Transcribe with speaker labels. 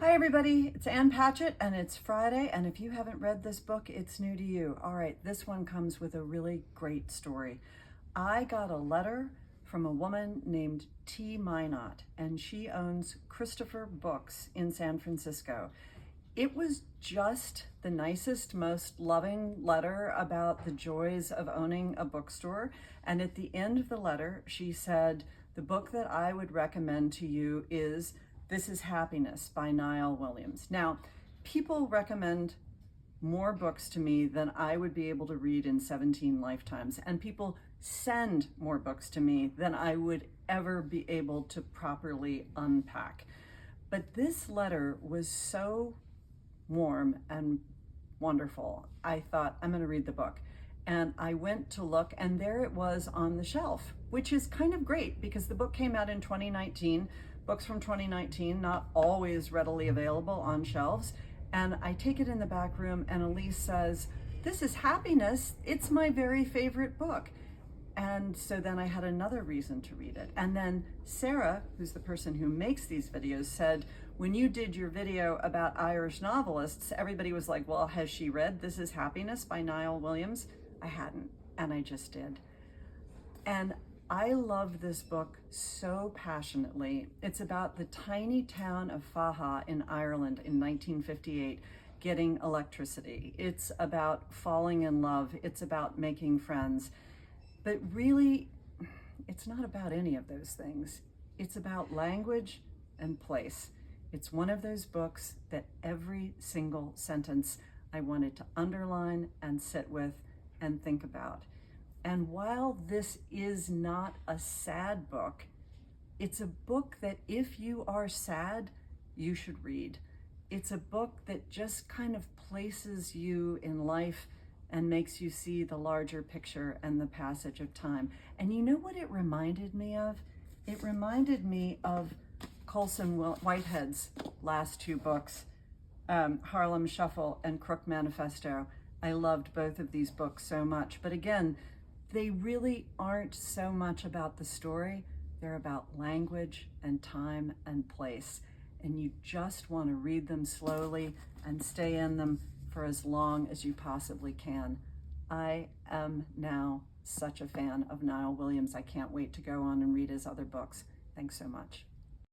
Speaker 1: Hi everybody, it's Ann Patchett and it's Friday, and if you haven't read this book, it's new to you. All right, this one comes with a really great story. I got a letter from a woman named T. Minot, and she owns Christopher Books in San Francisco. It was just the nicest, most loving letter about the joys of owning a bookstore. And at the end of the letter, she said, the book that I would recommend to you is This is Happiness by Niall Williams. Now, people recommend more books to me than I would be able to read in 17 lifetimes. And people send more books to me than I would ever be able to properly unpack. But this letter was so warm and wonderful. I thought, I'm going to read the book. And I went to look, and there it was on the shelf, which is kind of great because the book came out in 2019. Books from 2019, not always readily available on shelves. And I take it in the back room, and Elise says, "This is Happiness. It's my very favorite book." And so then I had another reason to read it. And then Sarah, who's the person who makes these videos, said, when you did your video about Irish novelists, everybody was like, well, has she read This is Happiness by Niall Williams? I hadn't, and I just did. And I love this book so passionately. It's about the tiny town of Faha in Ireland in 1958 getting electricity. It's about falling in love. It's about making friends. But really, it's not about any of those things. It's about language and place. It's one of those books that every single sentence I wanted to underline and sit with and think about. And while this is not a sad book, it's a book that if you are sad, you should read. It's a book that just kind of places you in life and makes you see the larger picture and the passage of time. And you know what it reminded me of? It reminded me of Colson Whitehead's last two books, Harlem Shuffle and Crook Manifesto. I loved both of these books so much. But again, they really aren't so much about the story. They're about language and time and place. And you just want to read them slowly and stay in them for as long as you possibly can. I am now such a fan of Niall Williams. I can't wait to go on and read his other books. Thanks so much.